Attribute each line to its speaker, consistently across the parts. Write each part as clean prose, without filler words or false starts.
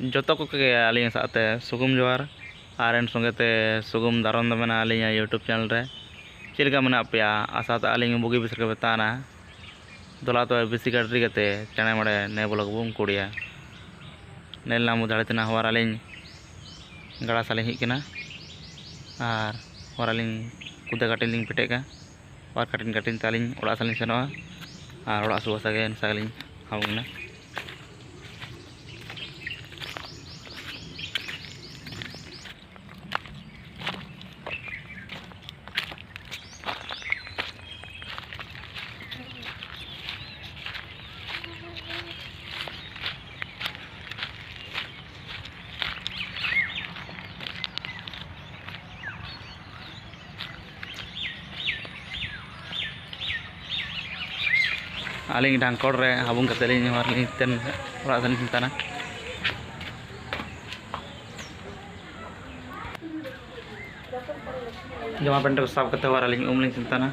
Speaker 1: जोतो को के आलिंग साथे सुगुम जोहार आर एन संगेते सुगुम दारन द मेना आलिंग यूट्यूब चैनल रे चिलका मना पे आसाते आलिंग बुगी बिसर के बताना दोला तो बिसी गाड़ी गते चने मड़े ने ब्लॉग बुम कुड़िया नेल नामु दाड़े तना हवार आलिंग गड़ा सालिंग हिकना आर हवार आलिंग कुदे काटिन लिंग पिटेका और काटिन काटिन तालिंग ओड़ा सालिंग सेनोआ आर ओड़ा सुवा सागे सालिंग हाउंगना आलिंग ढांकोड़ रे हाबुंग कतेलिंग हमारलिंग तेन ओड़ा सालिंग चिंताना जमा पेंट को साफ करते हुआ आलिंग उमलिंग चिंताना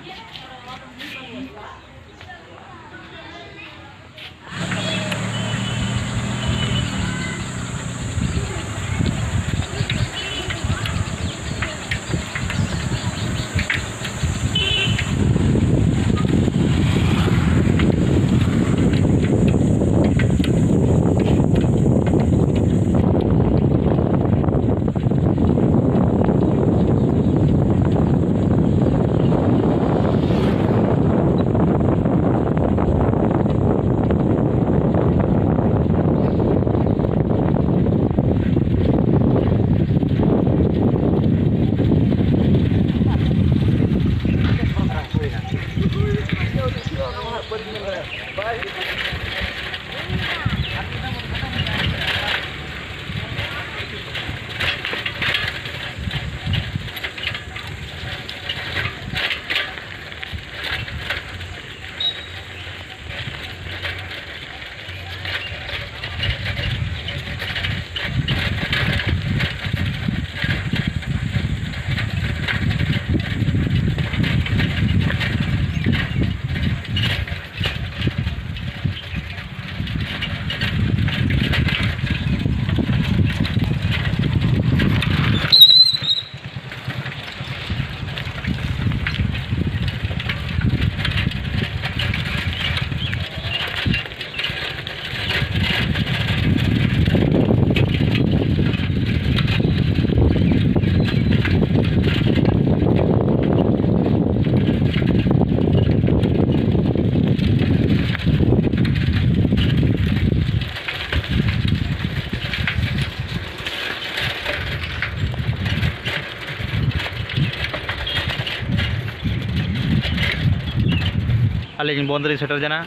Speaker 1: आलिंग बंदरी सेटर जाना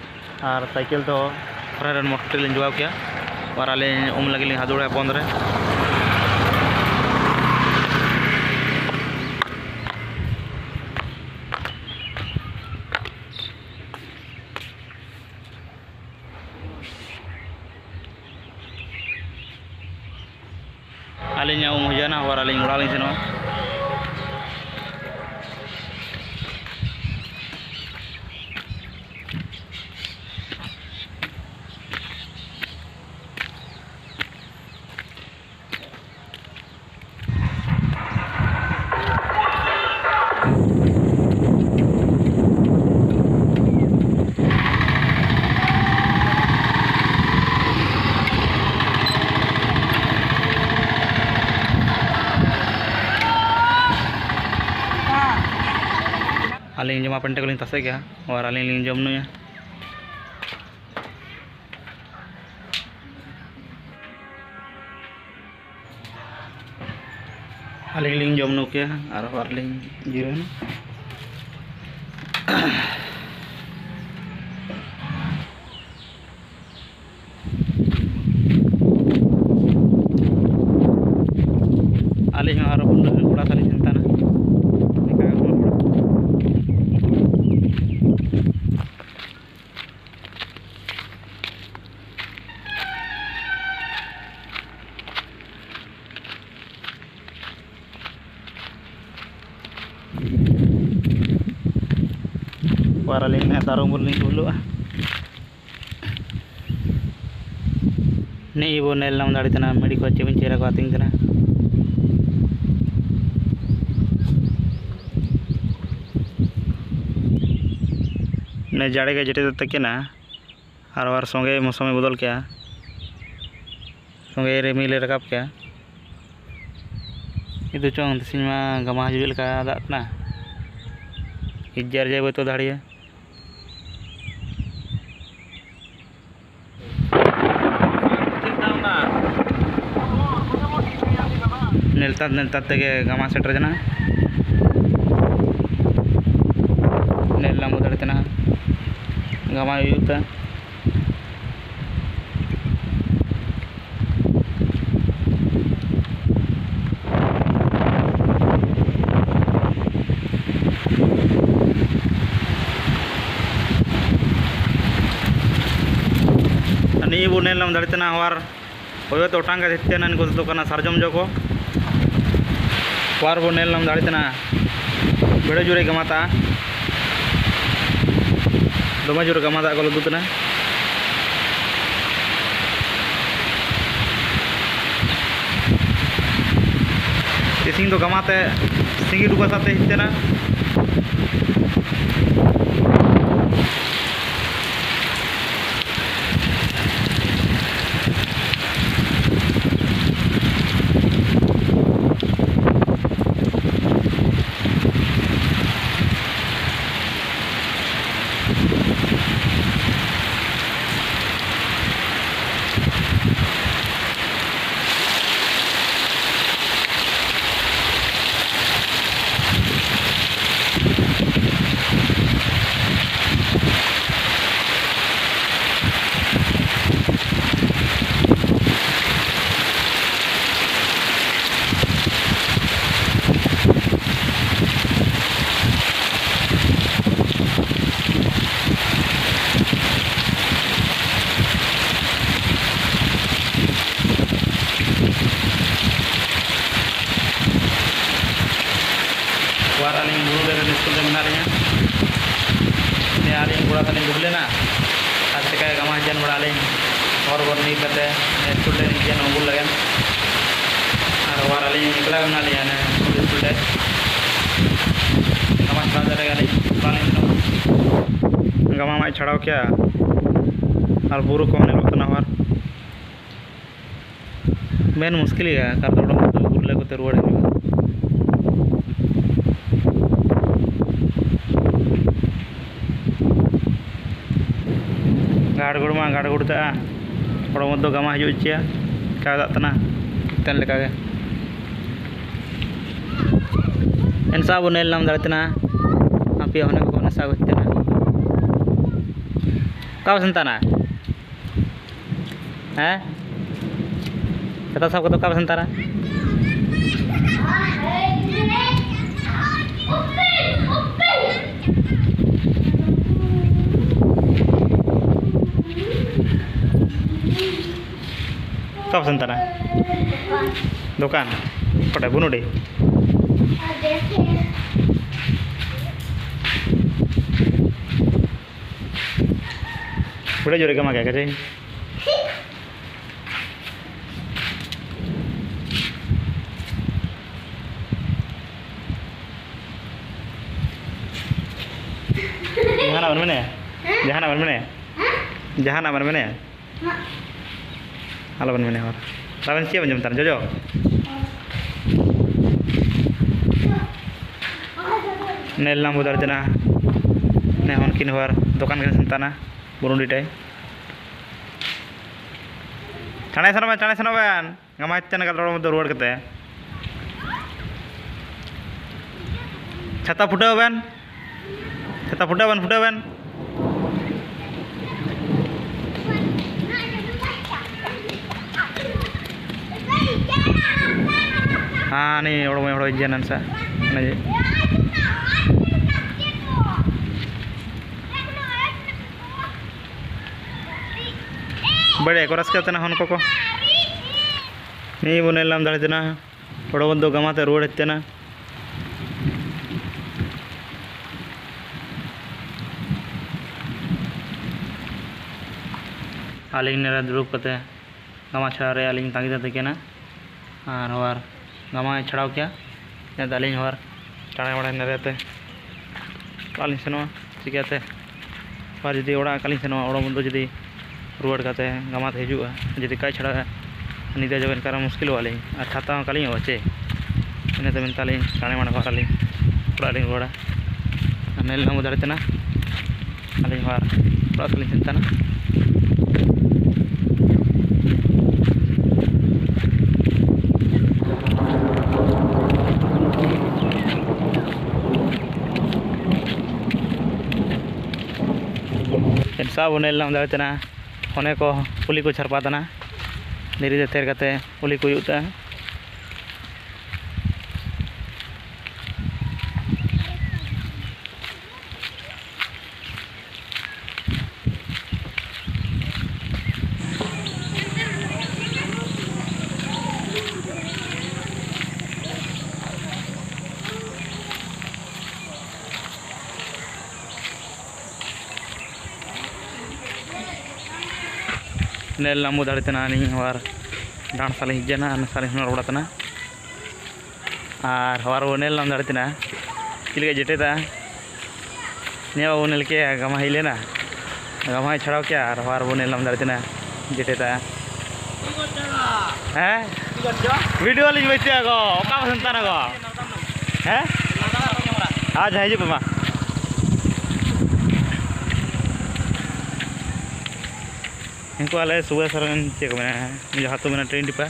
Speaker 1: और साइकिल तो फ्रेंड मोटर लिंग जुगाव किया और आलिंग उम लगे लिंग हाजुड़ा बंद रे आलिंग उम हुजाना और आलिंग उड़ा लिंग सेनोआ आलिंग जमा पेंटे को लिंग तसे गया और आलिंग लिंग जम नुया आलिंग लिंग जम नु किया और लिंग जिरन आलिंग और उड़ा सालिंग चिंताना para ling na tarong muling dulo नहीं वो नेल नाम दाड़ी तना मेडी को चेबिन चेरा को आतिंग तना ने जाड़े के जेटे तक ना और संगे मौसम बदल क्या संगे रिमिले रकाब क्या itu cong di sini mah gak mah jual ka ada na ijar jaya betul dari ya neltat tege gama setter jana nel lamu dari tena gama yuta ini ibu nelam dari tanah war, koyo to tangga dittenan ko to kana sarjom joko, war bu nelam dari tanah, beda jure gamata, doma jure gamata kalau gitu na, ising to gamate, singi duga sate hittena. War aling bulu dari school sebenarnya. Ini aling bulu aling bulu na. Asal kayak kamu ajan bulu aling. Or nih kata school dari ajan bulu lagi. Ada war aling iklan mana aling ane school dari. Kamu sebentar lagi aling aling no. Kamu mau cedau kya? Al buru kau nih waktu nawar. Main muskil ya karena orang itu bulu lagi terluar juga. गाड़ गुड़ता और मत गमा हजूचा क्या तना तेन लेका एनसा बो nail नाम दाड़ेतना आपे होने को नसा होतेना का संताना हैं कता सब को का संताना कब संताना दुकान पटे बुनु दे बड़े जोरे कमा क्या करे जहाना बन मने Halo bun menewar. Lawan siapa jam tar Jojo? Nel nam budar jana. Ne hon kin war dokan kan sentana burung ditai. Chane sana ban. Ngamai chana kal ro road kete. Chata futa ban. हाँ नहीं और जाना सा नहीं बड़े को रस करते ना हन को नहीं बुने लाम दाड़े ना बड़ो बंदो गमाते रोड हेते ना आलिंग नेरा दुरुप कते गमा छड़ा रे अलिंग तांगी देकेना और हवार गमा छड़ाव क्या अलिंग हवार चाड़ा बड़ा नरेते कालिंग सेनवा चिकाते और जुदी ओड़ा कालिंग सेनवा ओड़ा बंदो जुदी रुआड़ काते गमा हजुआ जुदी काई छड़ा निदा जब इनकार मुश्किल वाली और छाता कालिंग होचे इनते मेनतालिंग चाणे माड़ा वाली ओड़ा रुआड़ा नेल हम दाड़ेतना अलिंग हवार ओड़ा कालिंग सेनताना सब नेल नाम दाड़ेतना होने को पुली को छरपातना धीरे धीरे तेर करते पुली को यूता नेल नामू दाड़ेतना हवार डांस साले हिजना साले रोड़ातना और हवार वो नेल नाम दाड़ेतना चिलके जेटेता नेवा वो नेल के गमा हिलेना गमा छड़ाव क्या और हवार वो नेल नाम दाड़ेतना जेटेता हैं वीडियो लिंग बेचे गो ओका संताना गो हैं आज है जी पमा इनको आले सुबह सरन चेक में मुझे हाथों में ट्रेन डिपा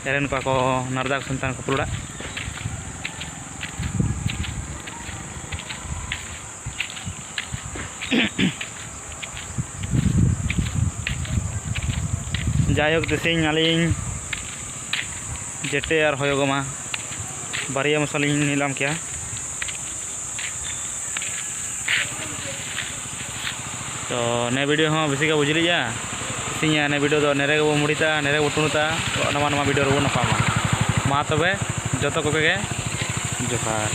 Speaker 1: एरन को नरदा संतान को पुड़ा जायक तेसिंग आलिंग जेटे और होयोगमा बारिया मसालिंग नीलाम क्या तो ने वीडियो हाँ बेसी का बुझली जा सिंह ने वीडियो तो नेरे वो मुड़ीता नेरे वो टुनुता तो नवा नवा वीडियो रो नपामा मा तबे जतो को के जोहार।